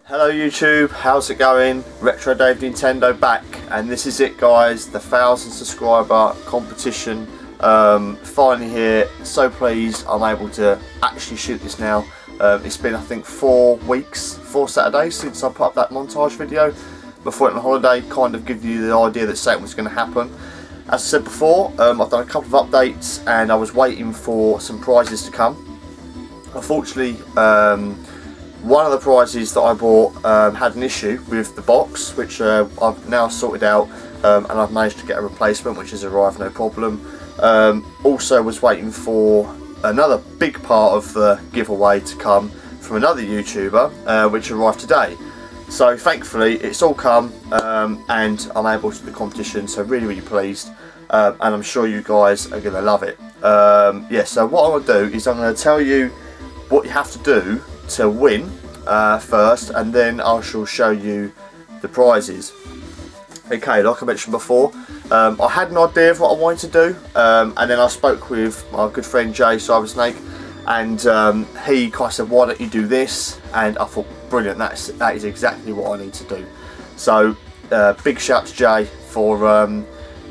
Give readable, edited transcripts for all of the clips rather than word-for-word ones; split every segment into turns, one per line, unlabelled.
Hello YouTube, how's it going? Retro Dave Nintendo back, and this is it guys, the 1,000 subscriber competition. Finally here, so pleased I'm able to actually shoot this now. It's been I think 4 Saturdays since I put up that montage video before I went on holiday, kind of give you the idea that something was going to happen. As I said before, I've done a couple of updates and I was waiting for some prizes to come. Unfortunately, one of the prizes that I bought had an issue with the box, which I've now sorted out, and I've managed to get a replacement which has arrived no problem. Also was waiting for another big part of the giveaway to come from another YouTuber, which arrived today. So thankfully it's all come, and I'm able to do the competition, so really pleased, and I'm sure you guys are going to love it. Yeah, so what I'm going to do is I'm going to tell you what you have to do to win first, and then I shall show you the prizes. Okay, like I mentioned before, I had an idea of what I wanted to do, and then I spoke with my good friend Jay Cybersnake, and he kind of said, why don't you do this? And I thought, brilliant, that is exactly what I need to do. So big shout to Jay for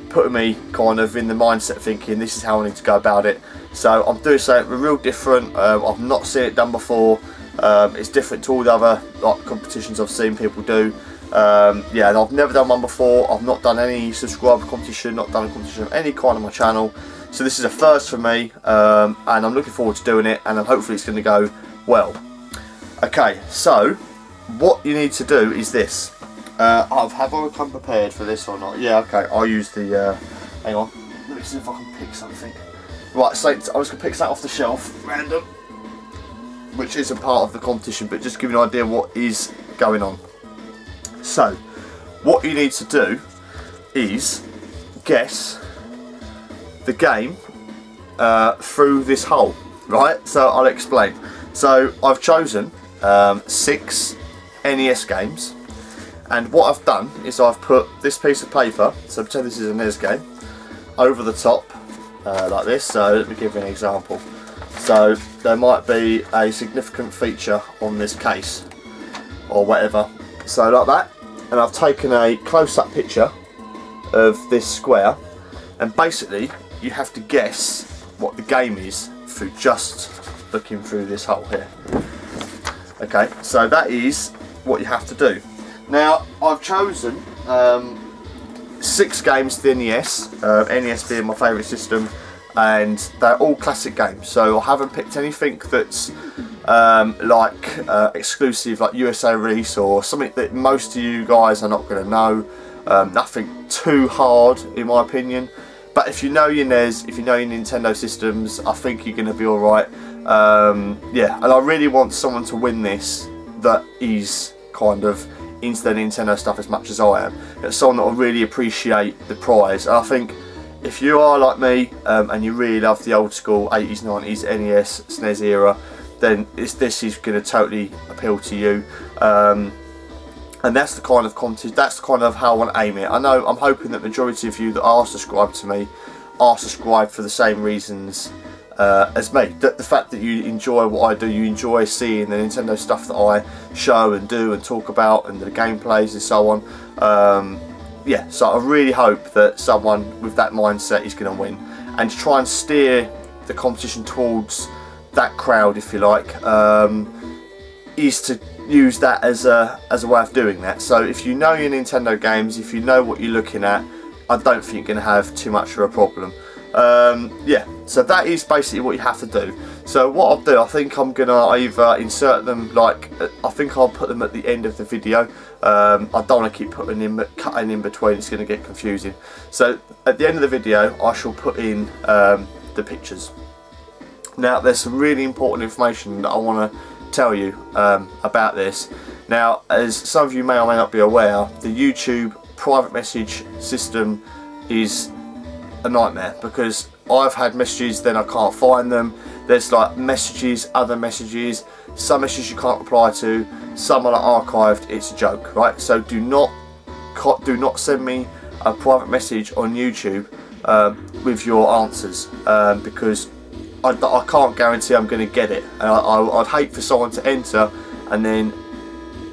putting me kind of in the mindset thinking this is how I need to go about it. So I'm doing something real different. I've not seen it done before. It's different to all the other competitions I've seen people do. Yeah, and I've never done one before. I've not done any subscriber competition, not done a competition of any kind on my channel. So this is a first for me, and I'm looking forward to doing it, and hopefully it's going to go well. Okay, so what you need to do is this. Have I come prepared for this or not? Yeah, okay, I'll use the, hang on, let me see if I can pick something. Right, so I'm just going to pick something off the shelf, random, which isn't part of the competition, but just to give you an idea what is going on. So, what you need to do is guess the game through this hole, right? So I'll explain. So I've chosen 6 NES games, and what I've done is I've put this piece of paper, so pretend this is a NES game, over the top like this. So let me give you an example. So there might be a significant feature on this case or whatever, so like that, and I've taken a close-up picture of this square, and basically you have to guess what the game is through just looking through this hole here. Okay, so that is what you have to do. Now I've chosen 6 games to the NES, NES being my favourite system, and they're all classic games, so I haven't picked anything that's exclusive, like USA release or something that most of you guys are not going to know. Nothing too hard in my opinion, but if you know your NES, if you know your Nintendo systems, I think you're going to be alright. Yeah, and I really want someone to win this that is kind of into the Nintendo stuff as much as I am. It's someone that will really appreciate the prize, and I think if you are like me, and you really love the old school 80s, 90s, NES, SNES era, then this is going to totally appeal to you. And that's the kind of content, that's the kind of how I want to aim it. I know, I'm hoping that the majority of you that are subscribed to me are subscribed for the same reasons as me. The fact that you enjoy what I do, you enjoy seeing the Nintendo stuff that I show and do and talk about, and the gameplays and so on. Yeah, so I really hope that someone with that mindset is going to win, and to try and steer the competition towards that crowd, if you like, is to use that as a way of doing that. So if you know your Nintendo games, if you know what you're looking at, I don't think you're going to have too much of a problem. Yeah, so that is basically what you have to do. So what I'll do, I think I'm going to either insert them, like, I think I'll put them at the end of the video. I don't want to keep cutting in between, it's going to get confusing. So at the end of the video I shall put in the pictures. Now there's some really important information that I want to tell you about this. Now, as some of you may or may not be aware, the YouTube private message system is a nightmare, because I've had messages, then I can't find them. There's like messages, other messages, some messages you can't reply to, some are like archived. It's a joke, right? So do not send me a private message on YouTube with your answers, because I can't guarantee I'm going to get it, and I'd hate for someone to enter and then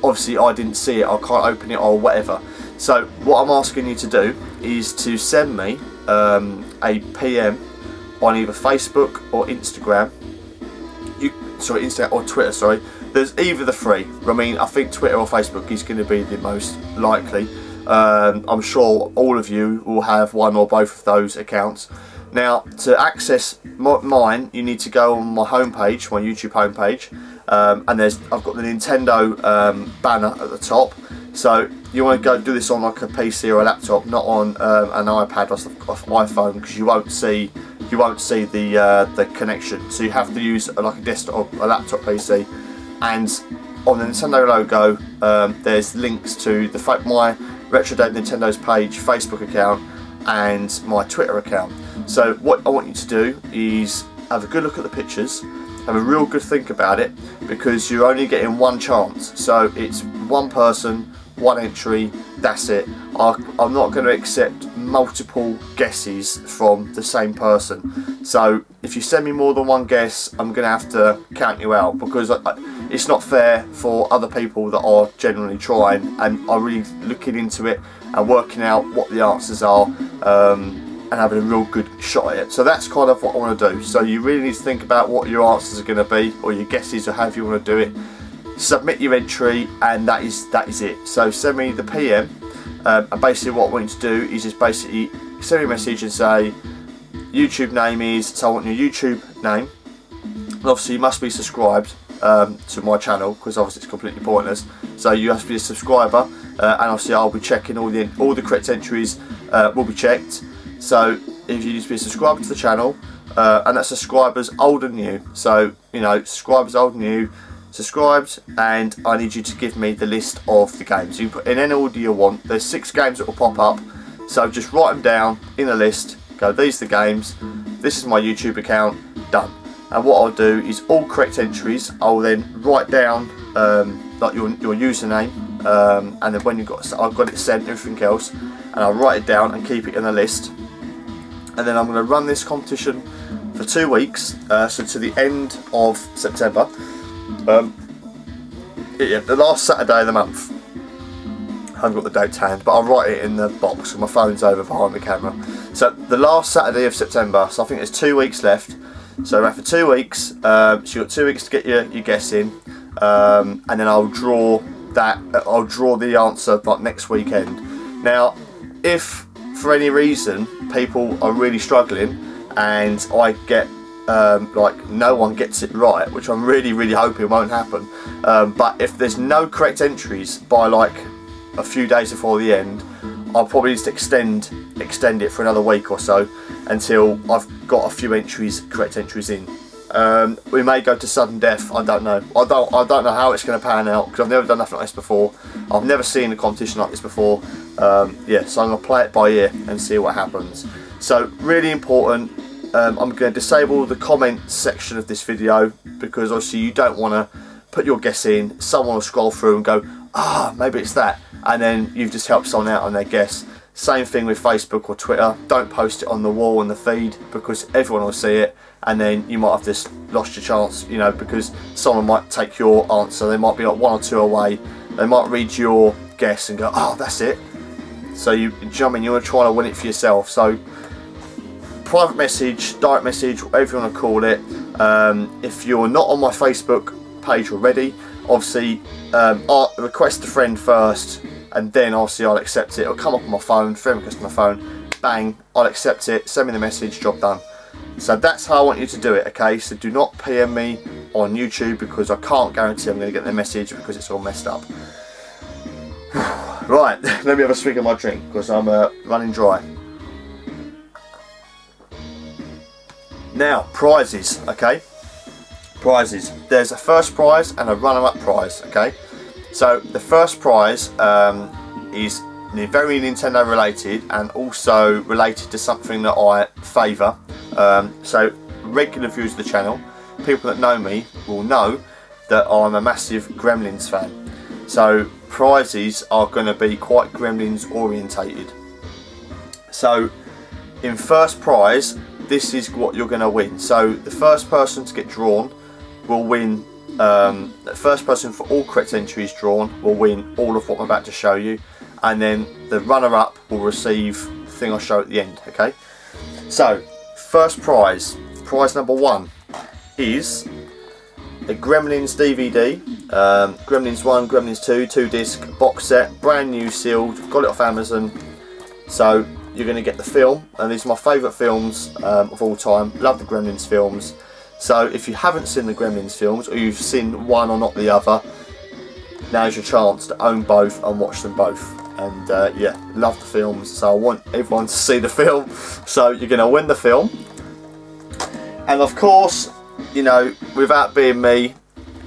obviously I didn't see it, I can't open it or whatever. So what I'm asking you to do is to send me a PM on either Facebook or Instagram. Instagram or Twitter, sorry. There's either the three. I mean, I think Twitter or Facebook is going to be the most likely. I'm sure all of you will have one or both of those accounts. Now, to access mine, you need to go on my homepage, my YouTube homepage, and I've got the Nintendo banner at the top. So you want to go do this on like a PC or a laptop, not on an iPad or iPhone, because you won't see the connection. So you have to use like a desktop or a laptop PC, and on the Nintendo logo there's links to my Retro Dave Nintendo's page, Facebook account, and my Twitter account. So what I want you to do is have a good look at the pictures, have a real good think about it, because you're only getting one chance. So it's one person, one entry, that's it. I'm not going to accept multiple guesses from the same person. So if you send me more than one guess, I'm going to have to count you out, because it's not fair for other people that are generally trying and are really looking into it and working out what the answers are, and having a real good shot at it. So that's kind of what I want to do. So you really need to think about what your answers are going to be, or your guesses, or however you want to do it. Submit your entry, and that is it. So send me the PM, and basically what I want you to do is just basically send me a message and say YouTube name is, so I want your YouTube name, and obviously you must be subscribed to my channel, because obviously it's completely pointless. So you have to be a subscriber, and obviously I'll be checking all the correct entries will be checked. So if you need to be a subscriber to the channel, and that's subscribers old and new, so you know, subscribers old and new, subscribed, and I need you to give me the list of the games. You put in any order you want. There's 6 games that will pop up, so just write them down in a list, go, these are the games, this is my YouTube account, done. And what I'll do is all correct entries, I'll then write down like your username, and then when I've got it sent, everything else, and I'll write it down and keep it in a list. And then I'm going to run this competition for 2 weeks, so to the end of September. Yeah, the last Saturday of the month. I haven't got the date to hand, but I'll write it in the box, and my phone's over behind the camera. So the last Saturday of September, so I think there's 2 weeks left. So after 2 weeks, so you've got 2 weeks to get your guess in, and then I'll draw the answer like next weekend. Now, if for any reason people are really struggling and I get like no one gets it right, which I'm really hoping won't happen, but if there's no correct entries by like a few days before the end, I'll probably just extend it for another week or so until I've got a few correct entries in. We may go to sudden death, I don't know. I don't know how it's going to pan out, because I've never done nothing like this before. I've never seen a competition like this before. Yeah, so I'm going to play it by ear and see what happens. So really important, I'm going to disable the comment section of this video, because obviously you don't want to put your guess in, someone will scroll through and go, maybe it's that, and then you've just helped someone out on their guess. Same thing with Facebook or Twitter. Don't post it on the wall and the feed, because everyone will see it, and then you might have just lost your chance, you know, because someone might take your answer. They might be like 1 or 2 away. They might read your guess and go, that's it. So you know what I mean, you're trying to win it for yourself. So private message, direct message, whatever you want to call it. If you're not on my Facebook page already, obviously I'll request a friend first, and then obviously I'll accept it. It'll come up on my phone, friend request on my phone, bang, I'll accept it, send me the message, job done. So that's how I want you to do it, okay? So do not PM me on YouTube, because I can't guarantee I'm going to get the message, because it's all messed up. Right, let me have a swig of my drink, because I'm running dry. Now, prizes, okay? Prizes. There's a first prize and a runner-up prize, okay? So the first prize is very Nintendo related, and also related to something that I favour. So regular viewers of the channel, people that know me, will know that I'm a massive Gremlins fan. So prizes are going to be quite Gremlins orientated. So in first prize, this is what you're going to win. So the first person to get drawn will win the first person for all correct entries drawn will win all of what I'm about to show you, and then the runner-up will receive the thing I'll show at the end. Okay, so first prize number 1 is the Gremlins DVD, Gremlins 1, Gremlins 2, 2-disc box set, brand new sealed, got it off Amazon. So you're going to get the film, and these are my favourite films of all time. Love the Gremlins films. So if you haven't seen the Gremlins films, or you've seen one or not the other, now's your chance to own both and watch them both. And yeah, love the films, so I want everyone to see the film. So you're going to win the film. And of course, you know, without being me,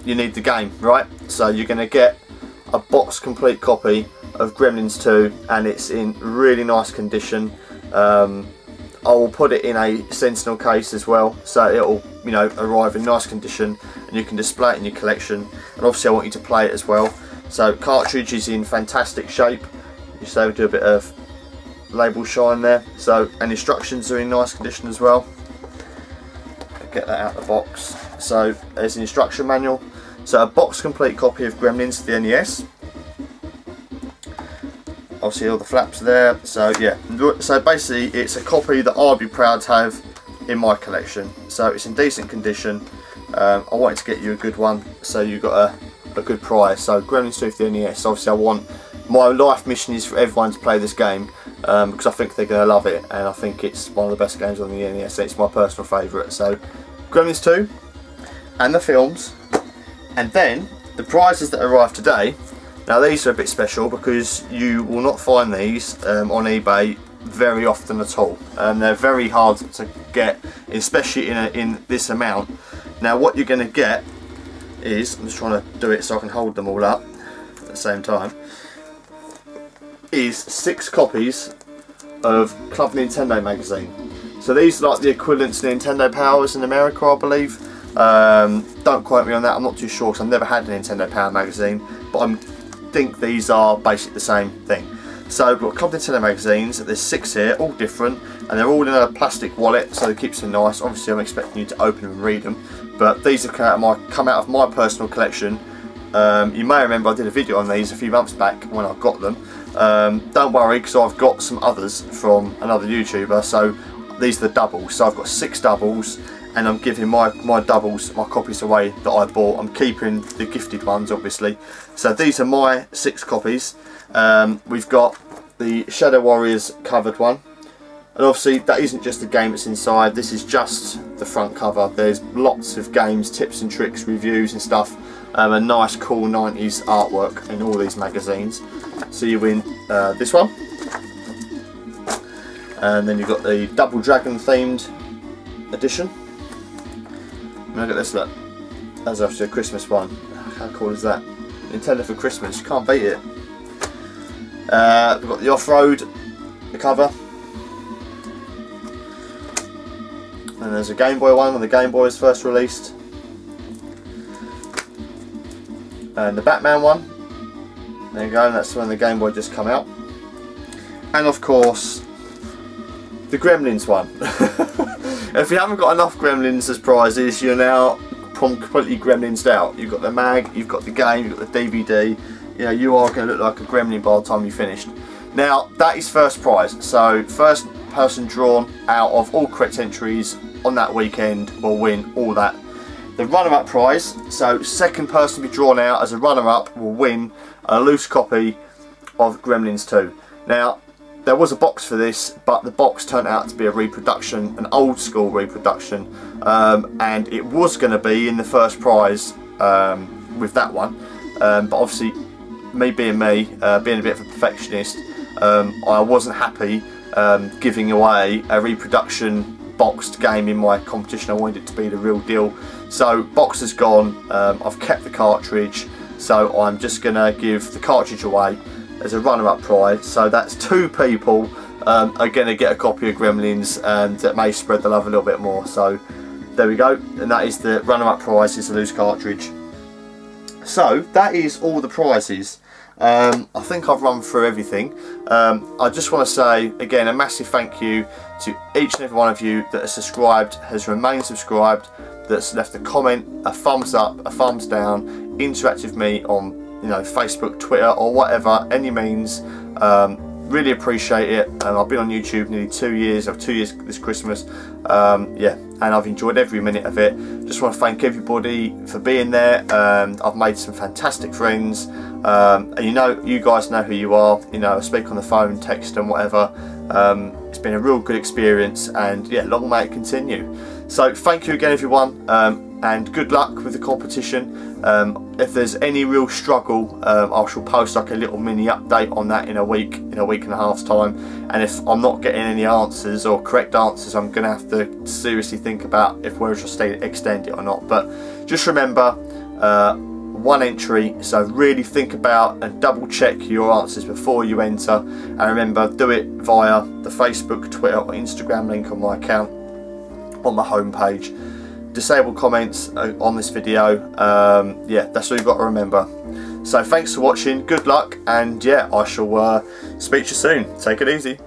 you need the game, right? So you're going to get a box complete copy of Gremlins 2, and it's in really nice condition. I will put it in a Sentinel case as well, so it'll, you know, arrive in nice condition and you can display it in your collection. And obviously I want you to play it as well. So cartridge is in fantastic shape. You say we do a bit of label shine there. So, and instructions are in nice condition as well. Get that out of the box. So there's an instruction manual. So a box complete copy of Gremlins for the NES. Obviously all the flaps there. So yeah, so basically it's a copy that I'll be proud to have in my collection. So it's in decent condition. I wanted to get you a good one, so you got a good prize. So Gremlins 2 for the NES. Obviously I want, my life mission is for everyone to play this game, because I think they're going to love it, and I think it's one of the best games on the NES. It's my personal favourite. So Gremlins 2 and the films, and then the prizes that arrived today. Now these are a bit special because you will not find these on eBay very often at all, and they're very hard to get, especially in this amount. Now what you're going to get is, I'm just trying to do it so I can hold them all up at the same time, is 6 copies of Club Nintendo magazine. So these are like the equivalent to Nintendo Powers in America, I believe. Don't quote me on that, I'm not too sure because I've never had a Nintendo Power magazine, but I think these are basically the same thing. So we've got Club Nintendo magazines, there's 6 here, all different, and they're all in a plastic wallet, so it keeps them nice. Obviously I'm expecting you to open them and read them, but these have come out of my personal collection. You may remember I did a video on these a few months back when I got them. Don't worry, because I've got some others from another YouTuber, so these are the doubles. So I've got 6 doubles, and I'm giving my doubles, my copies away that I bought. I'm keeping the gifted ones, obviously. So these are my 6 copies. We've got the Shadow Warriors covered one, and obviously that isn't just the game that's inside, this is just the front cover. There's lots of games, tips and tricks, reviews and stuff, a nice cool 90s artwork in all these magazines. So you win this one, and then you've got the Double Dragon themed edition. Look at this, look, that's actually a Christmas one. How cool is that? Nintendo for Christmas, you can't beat it. We've got the Off-Road, the cover, and there's a Game Boy one when the Game Boy was first released, and the Batman one. There you go, and that's when the Game Boy just come out, and of course the Gremlins one. If you haven't got enough Gremlins as prizes, you're now completely Gremlinsed out. You've got the mag, you've got the game, you've got the DVD. You know, you are going to look like a gremlin by the time you finished. Now that is first prize, so first person drawn out of all correct entries on that weekend will win all that. The runner-up prize, so second person to be drawn out as a runner-up will win a loose copy of Gremlins 2. Now there was a box for this, but the box turned out to be a reproduction, an old school reproduction, and it was going to be in the first prize with that one, but obviously me being me, being a bit of a perfectionist, I wasn't happy giving away a reproduction boxed game in my competition. I wanted it to be the real deal. So box is gone, I've kept the cartridge, so I'm just going to give the cartridge away as a runner-up prize. So that's 2 people are going to get a copy of Gremlins, and that may spread the love a little bit more. So there we go, and that is the runner-up prize, is a loose cartridge. So that is all the prizes. I think I've run through everything. I just want to say again a massive thank you to each and every one of you that has subscribed, has remained subscribed, that's left a comment, a thumbs up, a thumbs down, interact with me on, you know, Facebook, Twitter, or whatever, any means. Really appreciate it. I've been on YouTube nearly 2 years. I've 2 years this Christmas. Yeah, and I've enjoyed every minute of it. Just want to thank everybody for being there. I've made some fantastic friends, and you know, you guys know who you are. You know, I speak on the phone, text, and whatever. It's been a real good experience, and yeah, long may it continue. So thank you again, everyone, and good luck with the competition. If there's any real struggle, I shall post like a little mini update on that in a week and a half's time. And if I'm not getting any answers or correct answers, I'm going to have to seriously think about if whether I should extend it or not. But just remember, one entry, so really think about and double check your answers before you enter. And remember, do it via the Facebook, Twitter, or Instagram link on my account on my homepage. Disable comments on this video. Yeah, that's all you've got to remember. So thanks for watching, good luck, and yeah, I shall speak to you soon. Take it easy.